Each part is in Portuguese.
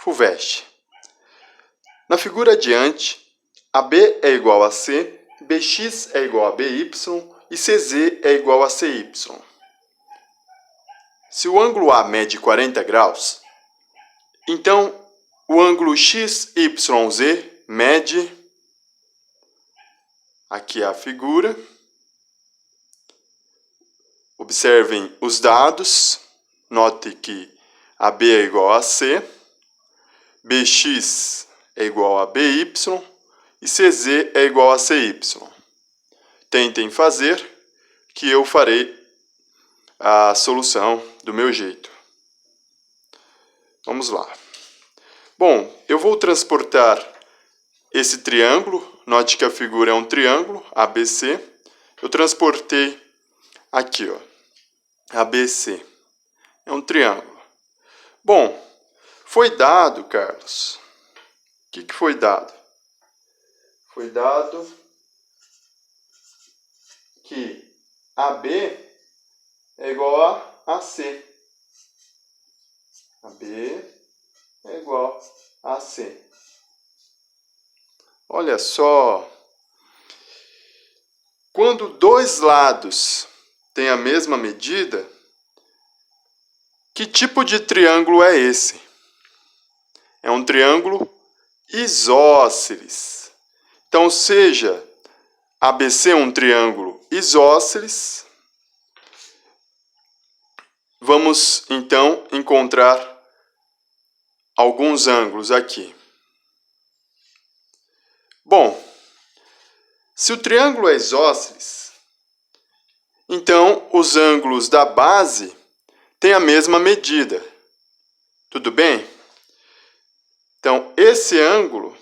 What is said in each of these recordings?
FUVEST. Na figura adiante, AB é igual a C, BX é igual a BY e CZ é igual a CY. Se o ângulo A mede 40 graus, então o ângulo XYZ mede, aqui é a figura, observem os dados, note que AB é igual a C, BX é igual a BY e CZ é igual a CY. Tentem fazer, que eu farei a solução do meu jeito. Vamos lá. Bom, eu vou transportar esse triângulo, note que a figura é um triângulo, ABC. Eu transportei aqui, ó, ABC. É um triângulo. Bom, foi dado, Carlos. O que foi dado? Foi dado que AB é igual a AC. AB é igual a C. Olha só. Quando dois lados têm a mesma medida, que tipo de triângulo é esse? É um triângulo isósceles. Então, seja ABC um triângulo isósceles, vamos então encontrar alguns ângulos aqui. Bom, se o triângulo é isósceles, então os ângulos da base têm a mesma medida. Tudo bem? Então, esse ângulo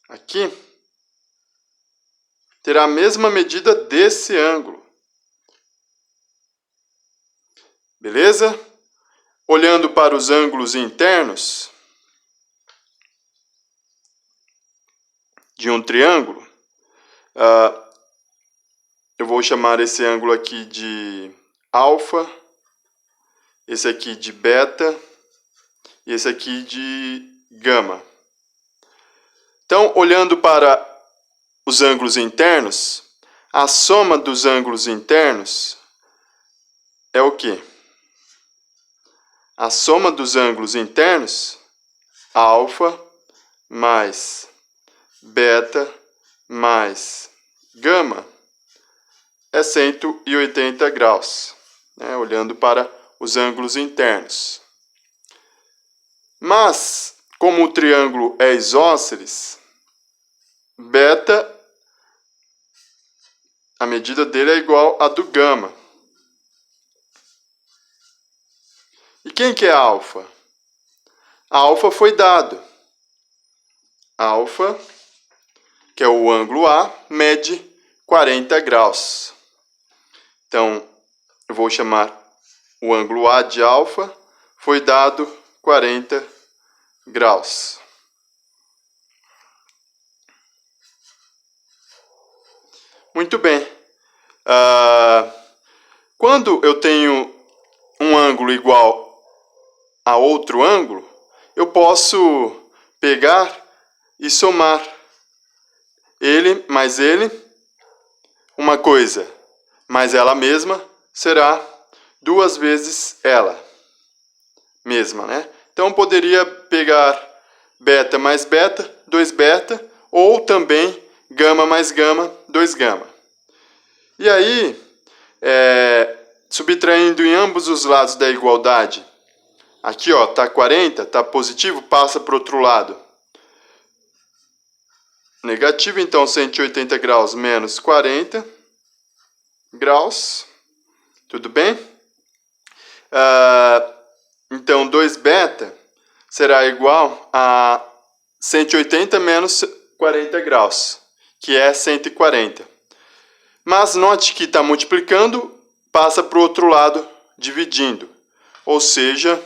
aqui terá a mesma medida desse ângulo. Beleza? Olhando para os ângulos internos de um triângulo, eu vou chamar esse ângulo aqui de alfa, esse aqui de beta e esse aqui de gama. Então, olhando para os ângulos internos, a soma dos ângulos internos é o quê? A soma dos ângulos internos, alfa mais beta mais gama, é 180 graus, né? Olhando para os ângulos internos. Mas, como o triângulo é isósceles, beta, a medida dele é igual à do gama. E quem que é alfa? A alfa foi dado. Alfa, que é o ângulo A, mede 40 graus. Então, eu vou chamar o ângulo A de alfa, foi dado 40 graus. Muito bem. Quando eu tenho um ângulo igual a outro ângulo, eu posso pegar e somar ele mais ele, uma coisa, mais ela mesma, será 2 vezes ela mesma, né? Então, eu poderia pegar beta mais beta, 2 beta, ou também gama mais gama, 2 gama. E aí, subtraindo em ambos os lados da igualdade, aqui ó, tá 40, tá positivo, passa para o outro lado. Negativo, então 180 graus menos 40 graus. Tudo bem? Então 2 beta será igual a 180 menos 40 graus, que é 140. Mas note que está multiplicando, passa para o outro lado dividindo. Ou seja,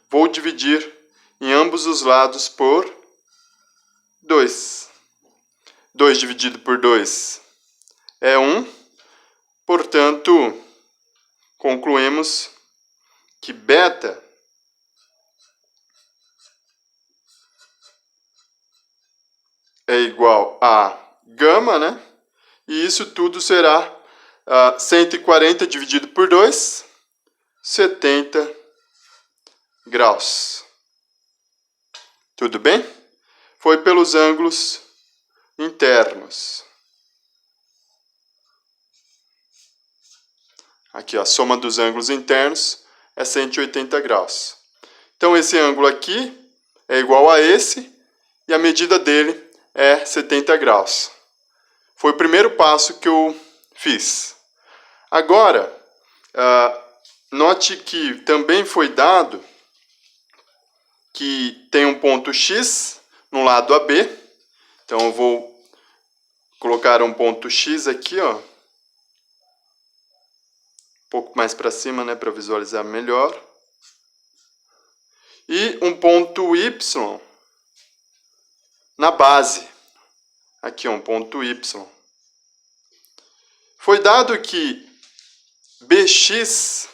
vou dividir em ambos os lados por 2. 2 dividido por 2 é 1. Portanto, concluímos que beta é igual a gama, né? E isso tudo será 140 dividido por 2, 70 graus. Tudo bem? Foi pelos ângulos internos. Aqui, a soma dos ângulos internos é 180 graus. Então, esse ângulo aqui é igual a esse e a medida dele é 70 graus. Foi o primeiro passo que eu fiz. Agora, note que também foi dado que tem um ponto X no lado AB. Então, eu vou colocar um ponto X aqui, ó. Um pouco mais para cima, né, para visualizar melhor. E um ponto Y na base. Aqui, um ponto Y. Foi dado que BX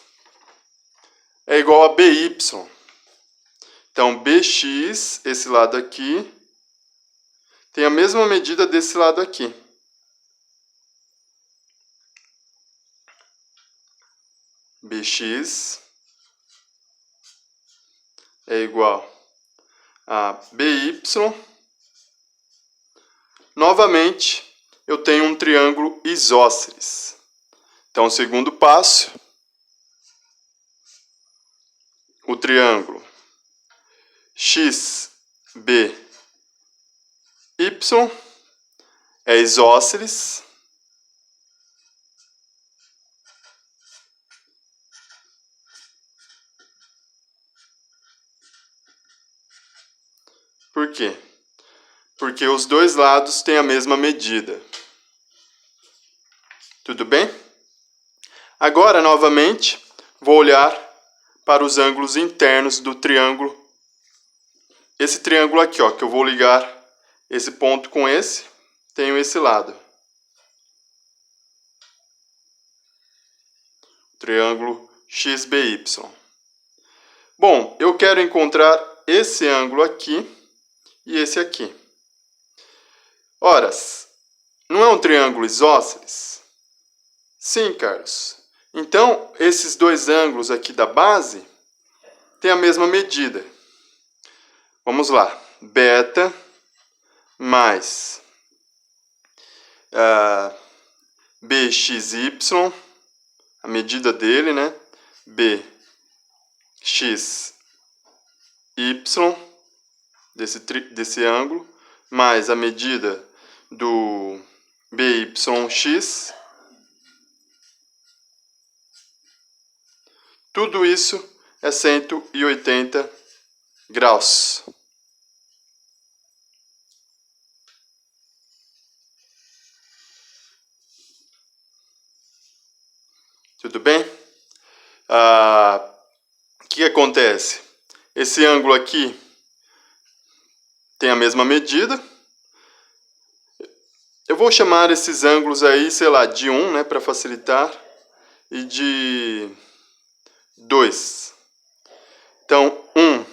é igual a BY. Então, BX, esse lado aqui, tem a mesma medida desse lado aqui. BX é igual a BY. Novamente, eu tenho um triângulo isósceles. Então, o segundo passo, o triângulo XBY é isósceles. Por quê? Porque os dois lados têm a mesma medida. Tudo bem? Agora, novamente, vou olhar para os ângulos internos do triângulo. Esse triângulo aqui, ó, que eu vou ligar esse ponto com esse, tenho esse lado. Triângulo XBY. Bom, eu quero encontrar esse ângulo aqui e esse aqui. Ora, não é um triângulo isósceles? Sim, Carlos. Então, esses dois ângulos aqui da base têm a mesma medida. Vamos lá. Beta mais BXY, a medida dele, né? BXY, desse ângulo, mais a medida do BYX. Tudo isso é 180 graus. Tudo bem? O que acontece? Esse ângulo aqui tem a mesma medida. Eu vou chamar esses ângulos aí, sei lá, de 1, né, para facilitar, e de 2. Então, 1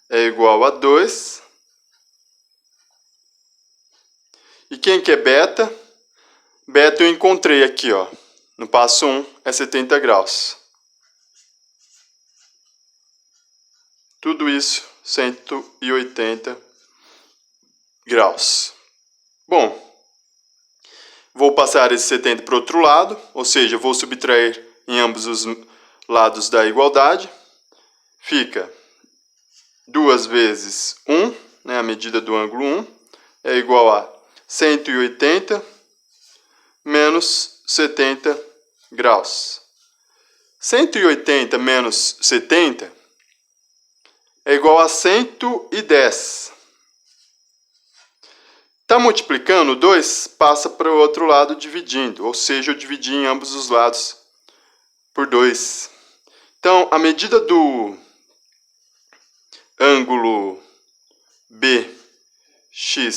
é igual a 2. E quem que é beta? Beta eu encontrei aqui, ó. No passo 1 é 70 graus. Tudo isso 180 graus. Bom, vou passar esse 70 para o outro lado, ou seja, vou subtrair em ambos os lados da igualdade. Fica 2 vezes 1, né, a medida do ângulo 1, é igual a 180 menos 70 graus. 180 menos 70 é igual a 110. Está multiplicando, 2 passa para o outro lado dividindo, ou seja, eu dividi em ambos os lados por 2. Então, a medida do ângulo BXY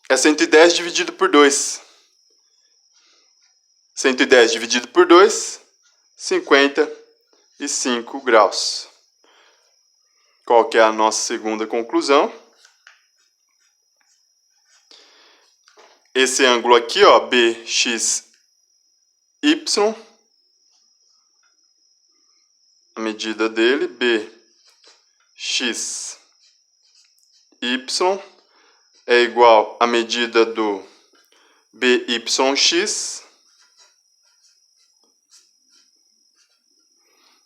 é 110 dividido por 2. 110 dividido por 2, 55 graus. qual que é a nossa segunda conclusão. Esse ângulo aqui, ó, BXY, a medida dele, BXY, é igual à medida do BYX.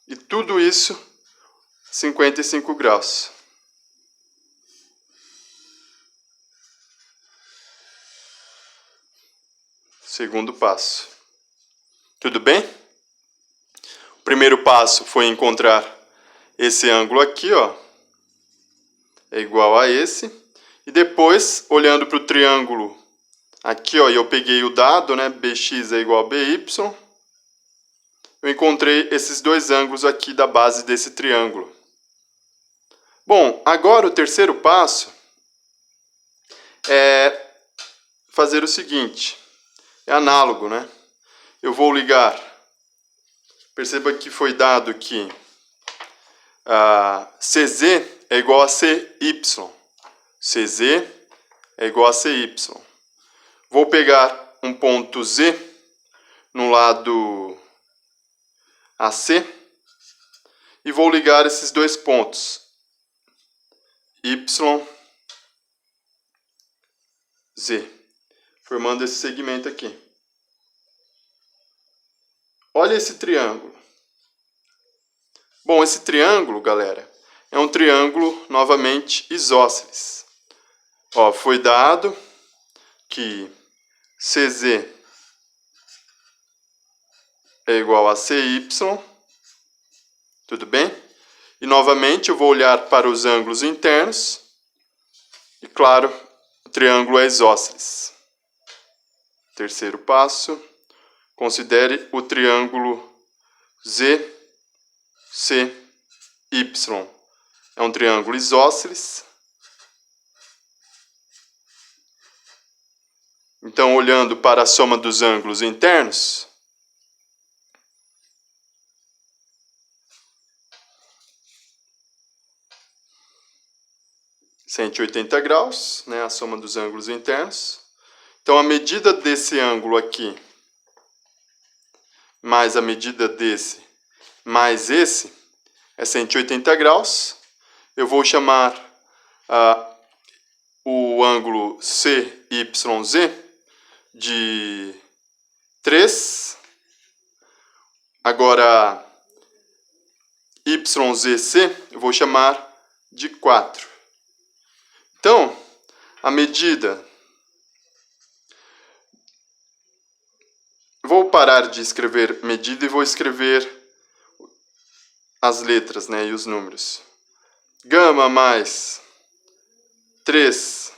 E tudo isso 55 graus. Segundo passo. Tudo bem? O primeiro passo foi encontrar esse ângulo aqui, ó, é igual a esse. E depois, olhando para o triângulo aqui, ó, e eu peguei o dado, né, BX é igual a BY, eu encontrei esses dois ângulos aqui da base desse triângulo. Bom, agora o terceiro passo é fazer o seguinte, é análogo, né? Eu vou ligar, perceba que foi dado que CZ é igual a CY. CZ é igual a CY. Vou pegar um ponto Z no lado AC e vou ligar esses dois pontos, Y, Z, formando esse segmento aqui. Olha esse triângulo. Bom, esse triângulo, galera, é um triângulo, novamente, isósceles. Ó, foi dado que CZ é igual a CY, tudo bem? E, novamente, eu vou olhar para os ângulos internos e, claro, o triângulo é isósceles. Terceiro passo, considere o triângulo ZCY. É um triângulo isósceles. Então, olhando para a soma dos ângulos internos, graus, né, a soma dos ângulos internos. Então, a medida desse ângulo aqui, mais a medida desse, mais esse, é 180 graus. Eu vou chamar o ângulo CYZ de 3. Agora, YZC eu vou chamar de 4. Então, a medida... Vou parar de escrever medida e vou escrever as letras, né, e os números. Gama mais 3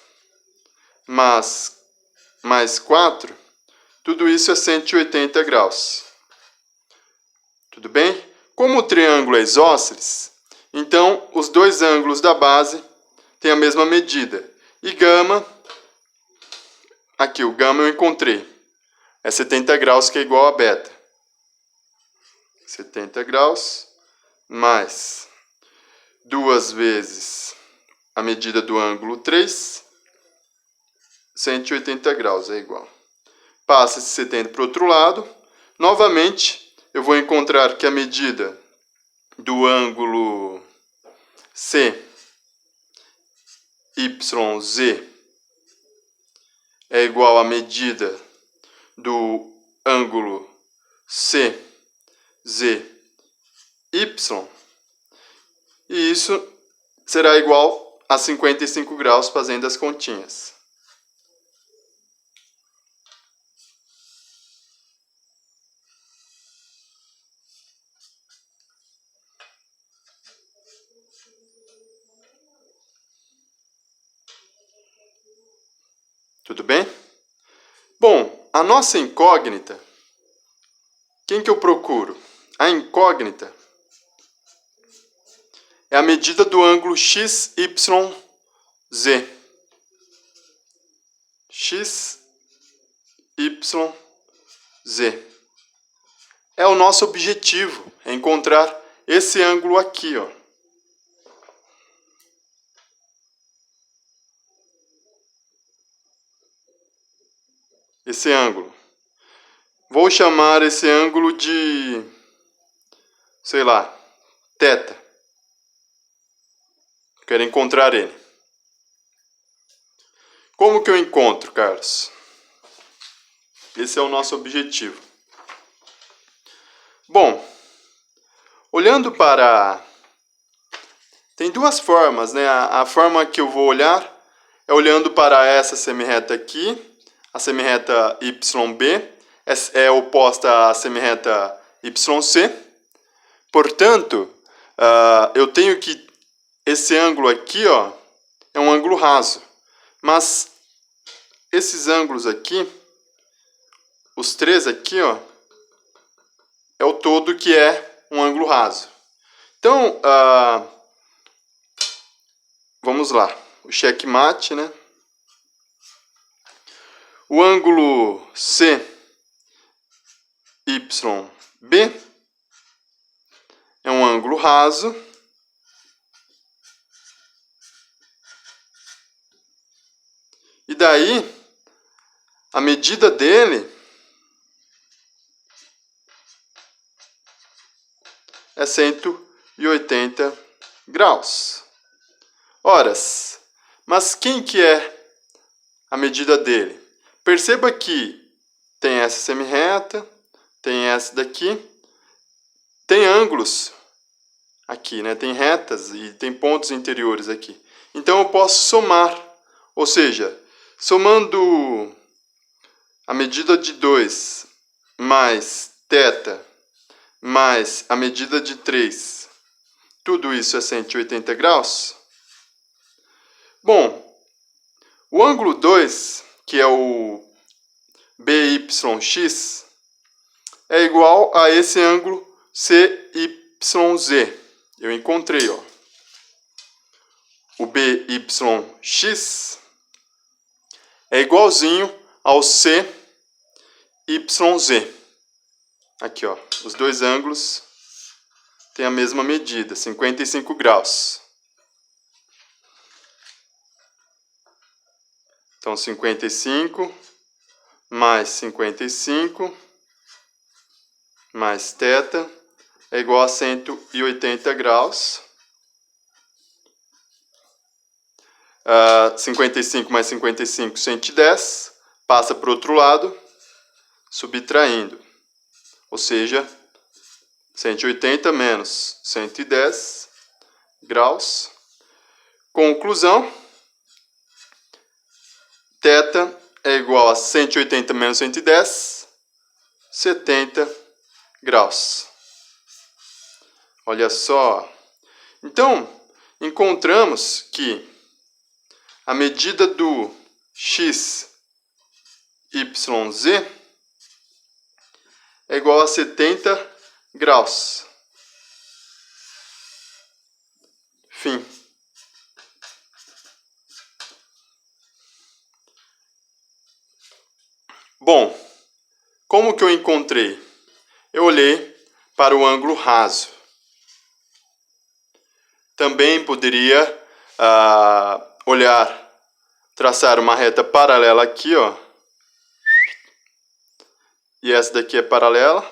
mais 4, tudo isso é 180 graus. Tudo bem? Como o triângulo é isósceles, então os dois ângulos da base têm a mesma medida. E gama, aqui o gama eu encontrei, é 70 graus, que é igual a beta. 70 graus mais 2 vezes a medida do ângulo 3, 180 graus é igual. Passa esse 70 para o outro lado. Novamente, eu vou encontrar que a medida do ângulo CYZ é igual à medida do ângulo CZY. E isso será igual a 55 graus, fazendo as continhas. Tudo bem? Bom, a nossa incógnita, quem que eu procuro? A incógnita é a medida do ângulo XYZ. XYZ. É o nosso objetivo, é encontrar esse ângulo aqui, ó. esse ângulo. Vou chamar esse ângulo de, sei lá, θ. Quero encontrar ele. Como que eu encontro, Carlos? Esse é o nosso objetivo. Bom, olhando para... Tem duas formas, né? A forma que eu vou olhar é olhando para essa semirreta aqui, a semirreta YB, é oposta à semirreta YC. Portanto, eu tenho que... Esse ângulo aqui, ó, é um ângulo raso. Mas esses ângulos aqui, os três aqui, ó, é o todo que é um ângulo raso. Então, vamos lá. O checkmate, né? O ângulo CYB é um ângulo raso. E daí, a medida dele é 180 graus. Horas. Mas quem que é a medida dele? Perceba que tem essa semirreta, tem essa daqui, tem ângulos aqui, né? Tem retas e tem pontos interiores aqui. Então eu posso somar, ou seja, somando a medida de 2 mais θ mais a medida de 3, tudo isso é 180 graus. Bom, o ângulo 2, que é o BYX, é igual a esse ângulo CYZ. Eu encontrei, ó. O BYX é igualzinho ao CYZ. Aqui, ó, os dois ângulos têm a mesma medida, 55 graus. Então, 55 mais 55 mais θ é igual a 180 graus. 55 mais 55, 110. Passa para o outro lado, subtraindo. Ou seja, 180 menos 110 graus. Conclusão. θ é igual a 180 menos 110, 70 graus. Olha só. Então, encontramos que a medida do XYZ é igual a 70 graus. Fim. Bom, como que eu encontrei? Eu olhei para o ângulo raso. Também poderia traçar uma reta paralela aqui, ó. E essa daqui é paralela.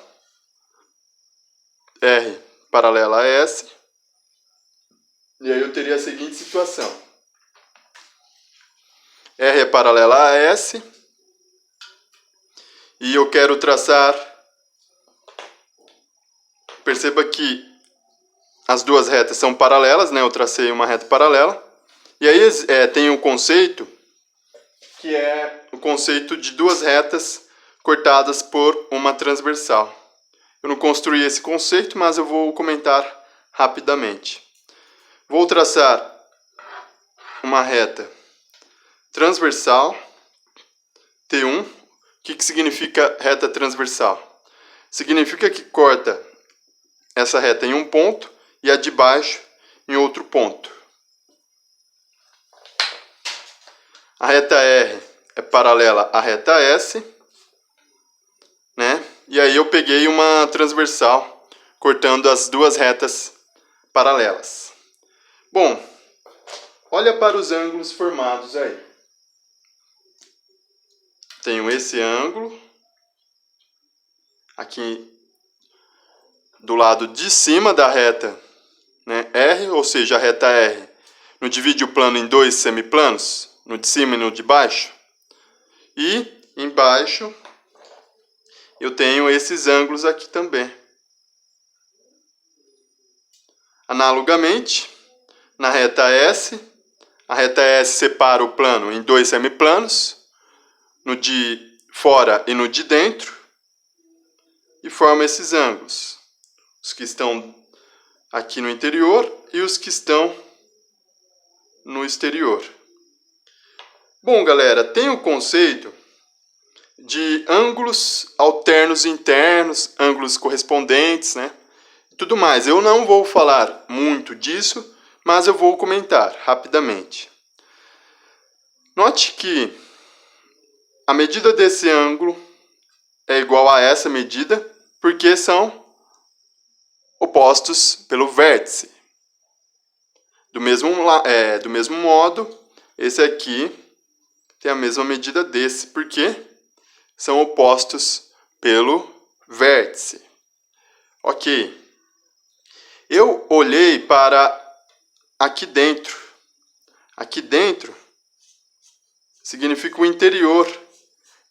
R paralela a S. E aí eu teria a seguinte situação. R é paralela a S. E eu quero traçar... Perceba que as duas retas são paralelas, né? Eu tracei uma reta paralela. E aí tem um conceito, que é o conceito de duas retas cortadas por uma transversal. Eu não construí esse conceito, mas eu vou comentar rapidamente. Vou traçar uma reta transversal, T1. O que significa reta transversal? Significa que corta essa reta em um ponto e a de baixo em outro ponto. A reta R é paralela à reta S, né? E aí eu peguei uma transversal cortando as duas retas paralelas. Bom, olha para os ângulos formados aí. tenho esse ângulo aqui do lado de cima da reta, né, R, ou seja, a reta R não divide o plano em dois semiplanos, no de cima e no de baixo. E embaixo eu tenho esses ângulos aqui também. Analogamente, na reta S, a reta S separa o plano em dois semiplanos, no de fora e no de dentro, e forma esses ângulos. Os que estão aqui no interior e os que estão no exterior. Bom, galera, tem o conceito de ângulos alternos internos, ângulos correspondentes, né? Tudo mais. Eu não vou falar muito disso, mas eu vou comentar rapidamente. Note que a medida desse ângulo é igual a essa medida, porque são opostos pelo vértice. Do mesmo modo, esse aqui tem a mesma medida desse, porque são opostos pelo vértice. Ok. Eu olhei para aqui dentro. Aqui dentro significa o interior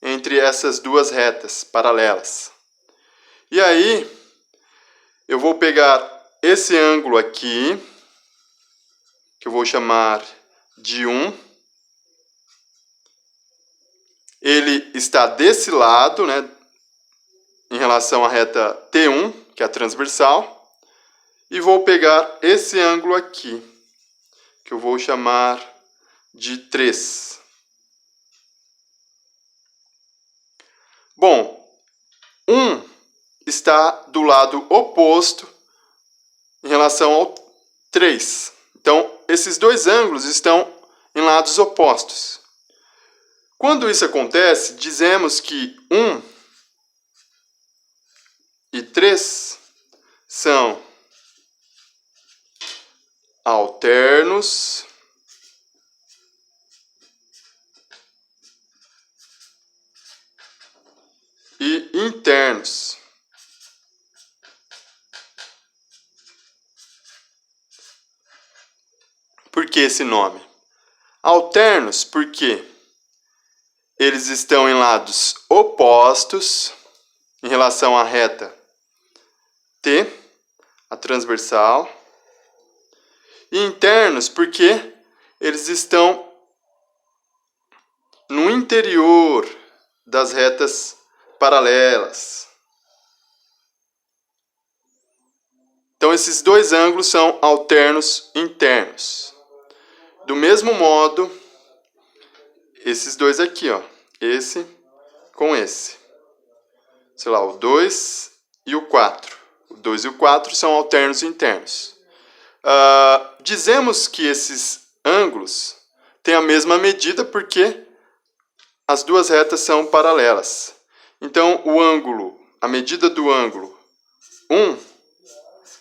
entre essas duas retas paralelas. E aí, eu vou pegar esse ângulo aqui, que eu vou chamar de 1. Ele está desse lado, né, em relação à reta T1, que é a transversal. E vou pegar esse ângulo aqui, que eu vou chamar de 3. Bom, 1 está do lado oposto em relação ao 3. Então, esses dois ângulos estão em lados opostos. Quando isso acontece, dizemos que 1 e 3 são alternos e internos. Por que esse nome? Alternos porque eles estão em lados opostos em relação à reta T, a transversal, e internos porque eles estão no interior das retas paralelas. Então, esses dois ângulos são alternos internos. Do mesmo modo, esses dois aqui, ó, esse com esse. Sei lá, o 2 e o 4. O 2 e o 4 são alternos internos. Dizemos que esses ângulos têm a mesma medida porque as duas retas são paralelas. Então, a medida do ângulo 1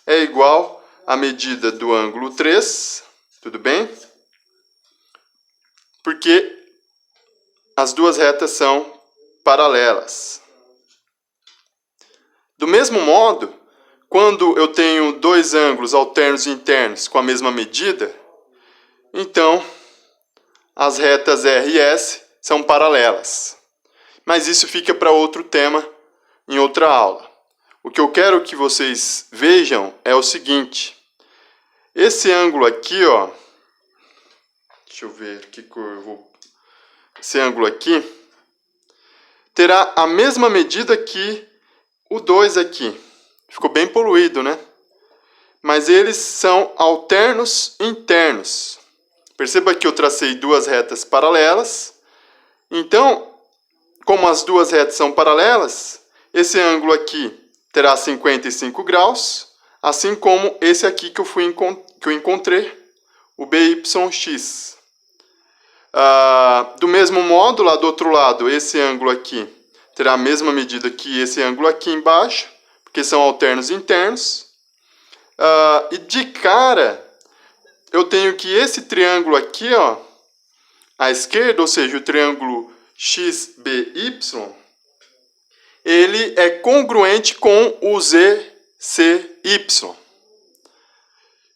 é igual à medida do ângulo 3, tudo bem? Porque as duas retas são paralelas. Do mesmo modo, quando eu tenho dois ângulos alternos e internos com a mesma medida, então as retas R e S são paralelas. Mas isso fica para outro tema, em outra aula. O que eu quero que vocês vejam é o seguinte. Esse ângulo aqui, ó, deixa eu ver que cor eu vou... Esse ângulo aqui terá a mesma medida que o 2 aqui. Ficou bem poluído, né? Mas eles são alternos internos. Perceba que eu tracei duas retas paralelas. Então, como as duas retas são paralelas, esse ângulo aqui terá 55 graus, assim como esse aqui que eu encontrei, o BYX. Do mesmo modo, lá do outro lado, esse ângulo aqui terá a mesma medida que esse ângulo aqui embaixo, porque são alternos internos. E de cara, eu tenho que esse triângulo aqui, ó, à esquerda, ou seja, o triângulo XBY, ele é congruente com o ZCY.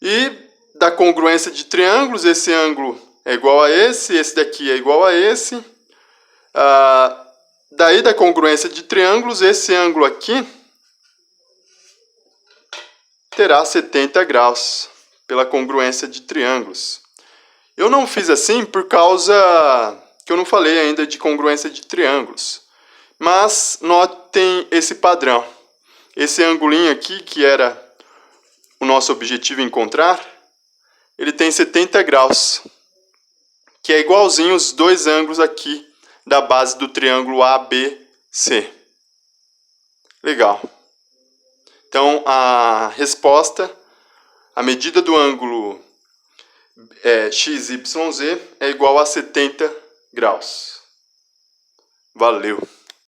E da congruência de triângulos, esse ângulo é igual a esse daqui é igual a esse. Daí da congruência de triângulos, esse ângulo aqui terá 70 graus, pela congruência de triângulos. Eu não fiz assim por causa que eu não falei ainda de congruência de triângulos. Mas notem esse padrão. Esse angulinho aqui, que era o nosso objetivo encontrar, ele tem 70 graus, que é igualzinho os dois ângulos aqui da base do triângulo ABC. Legal. Então, a resposta, a medida do ângulo XYZ é igual a 70 graus. Valeu!